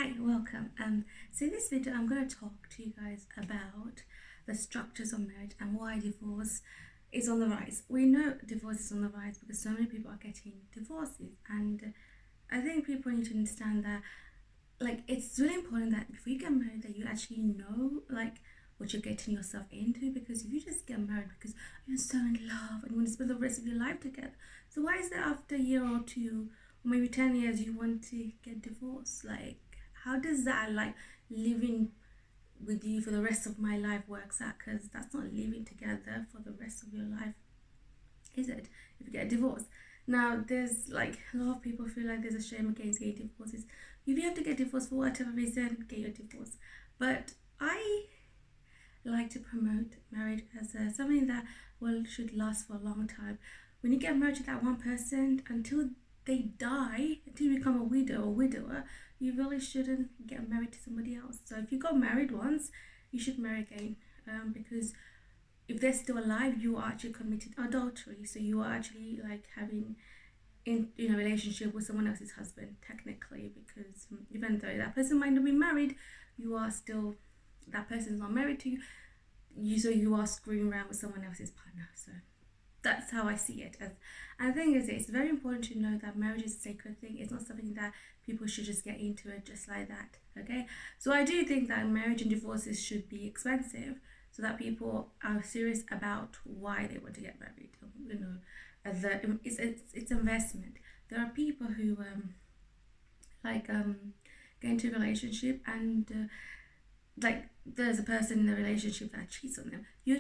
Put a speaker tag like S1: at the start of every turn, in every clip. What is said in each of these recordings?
S1: Hi, welcome. So in this video, I'm going to talk to you guys about the structures of marriage and why divorce is on the rise. We know divorce is on the rise because so many people are getting divorces, and I think people need to understand that, it's really important that before you get married, that you actually know, what you're getting yourself into. Because if you just get married because you're so in love and you want to spend the rest of your life together, so why is it after a year or two, or maybe 10 years, you want to get divorced? How does that living with you for the rest of my life works out? Because that's not living together for the rest of your life, is it? If you get a divorce. Now, there's a lot of people feel like there's a shame against getting divorces. If you have to get divorced for whatever reason, get your divorce. But I like to promote marriage as something that should last for a long time. When you get married to that one person until they die, until you become a widow or widower, you really shouldn't get married to somebody else. So if you got married once, you should marry again, because if they're still alive, you are actually committed adultery. So you are actually having in a relationship with someone else's husband technically, because even though that person might not be married, you are still, that person's not married to you are screwing around with someone else's partner. So that's how I see it. And the thing is, it's very important to know that marriage is a sacred thing. It's not something that people should just get into it just like that. Okay, so I do think that marriage and divorces should be expensive, so that people are serious about why they want to get married. As it's investment. There are people who get into a relationship, and there's a person in the relationship that cheats on them. You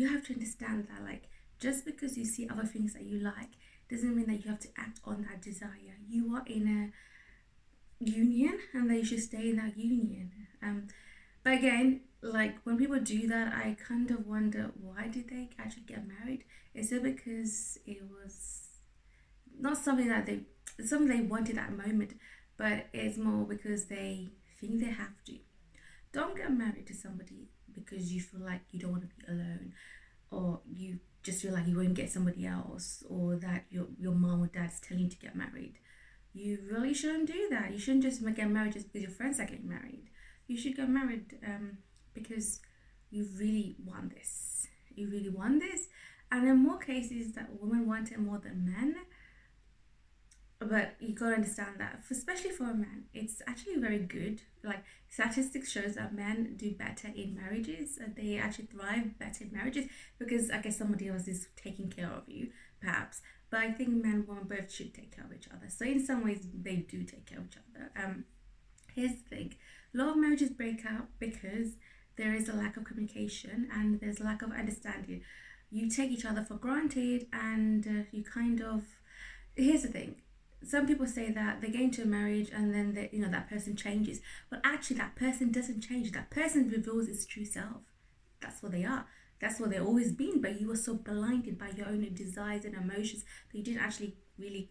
S1: have to understand that, just because you see other things that you like doesn't mean that you have to act on that desire. You are in a union, and they should stay in that union. But again, when people do that, I kind of wonder, why did they actually get married? Is it because it was not something they wanted at the moment, but it's more because they think they have to? Don't get married to somebody because you feel like you don't want to be alone, or you just feel like you won't get somebody else, or that your mom or dad's telling you to get married. You really shouldn't do that. You shouldn't just get married just because your friends are getting married. You should get married because you really want this. You really want this. And in more cases, that women want it more than men. But you gotta understand that, especially for a man, it's actually very good. Statistics shows that men do better in marriages. They actually thrive better in marriages because, I guess, somebody else is taking care of you, perhaps. But I think men and women both should take care of each other. So in some ways, they do take care of each other. Here's the thing: a lot of marriages break up because there is a lack of communication and there's a lack of understanding. You take each other for granted, and you kind of. Here's the thing: some people say that they get into a marriage and then that person changes, but actually that person doesn't change. That person reveals its true self. That's what they are. That's what they've always been. But you were so blinded by your own desires and emotions that you didn't actually really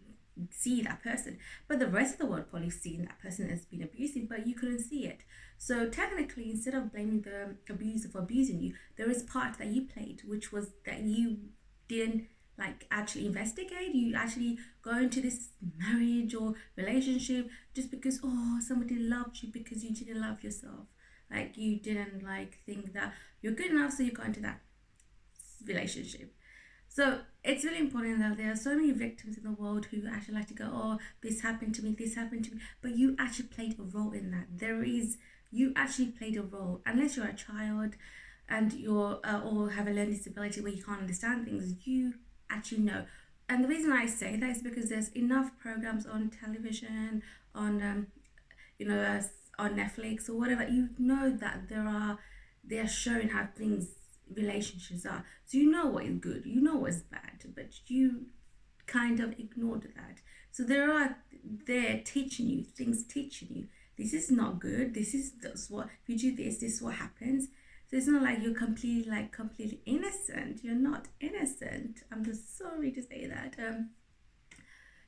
S1: see that person. But the rest of the world probably seen that person as being abusive, but you couldn't see it. So technically, instead of blaming the abuser for abusing you, there is part that you played, which was that you didn't actually investigate. You actually go into this marriage or relationship just because, oh, somebody loved you, because you didn't love yourself. You didn't think that you're good enough, so you got into that relationship. So it's really important that there are so many victims in the world who actually like to go, oh, this happened to me, this happened to me. But you actually played a role in that. You actually played a role. Unless you're a child and you're or have a learning disability where you can't understand things, you actually know. And the reason I say that is because there's enough programs on television, on on Netflix or whatever. You know that they're showing how things relationships are. So you know what is good, you know what is bad, but you kind of ignored that. So they're teaching you things, teaching you this is not good. This what if you do this is what happens. So it's not like you're completely innocent. You're not innocent. I'm just sorry to say that.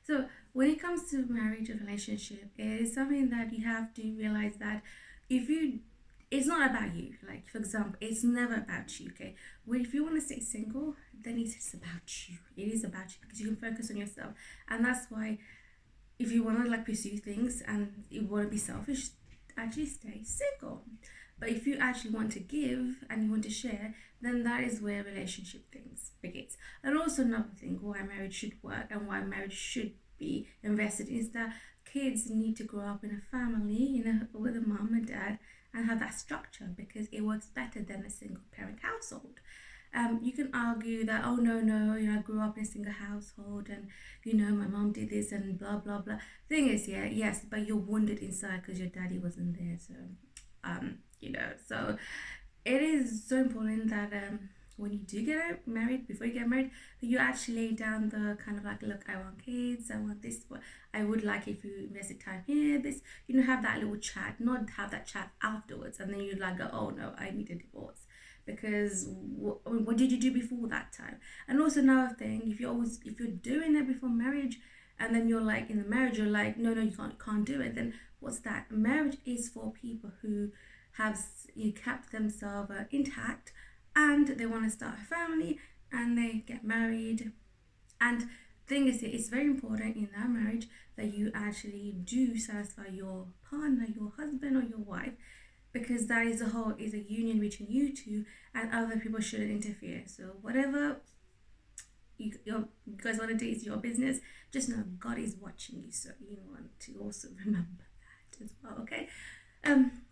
S1: So when it comes to marriage or relationship, it is something that you have to realize that if you it's not about you. For example, it's never about you. Okay, well, if you want to stay single, then it's about you. It is about you because you can focus on yourself, and that's why if you want to pursue things and you want to be selfish, actually stay single. But if you actually want to give and you want to share, then that is where relationship things begins. And also another thing why marriage should work and why marriage should be invested is that kids need to grow up in a family, with a mom and dad, and have that structure because it works better than a single parent household. You can argue that, oh no, no, I grew up in a single household and my mom did this and blah blah blah. Thing is, yeah, yes, but you're wounded inside because your daddy wasn't there. So so it is so important that when you do get married, before you get married, that you actually lay down the kind of like, look, I want kids, I want this, but I would like if you invested time here, this, have that little chat, not have that chat afterwards, and then you like go, oh no, I need a divorce. Because what did you do before that time? And also another thing, if you're doing it before marriage, and then you're like in the marriage, you're like, no, you can't do it. Then what's that? Marriage is for people who have kept themselves intact, and they want to start a family, and they get married. And thing is, it's very important in that marriage that you actually do satisfy your partner, your husband or your wife, because that is a union between you two, and other people shouldn't interfere. So whatever you guys want to do is your business. Just know God is watching you, so you want to also remember that as well. Okay. Um.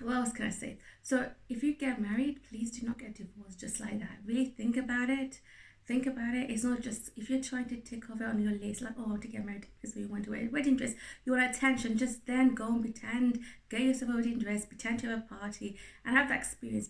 S1: What else can I say? So if you get married, please do not get divorced just like that. Really think about it. Think about it. It's not just if you're trying to tick off it on your list, like, oh, I want to get married, so you want to wear a wedding dress, you want attention, just then go and pretend, get yourself a wedding dress, pretend to have a party, and have that experience.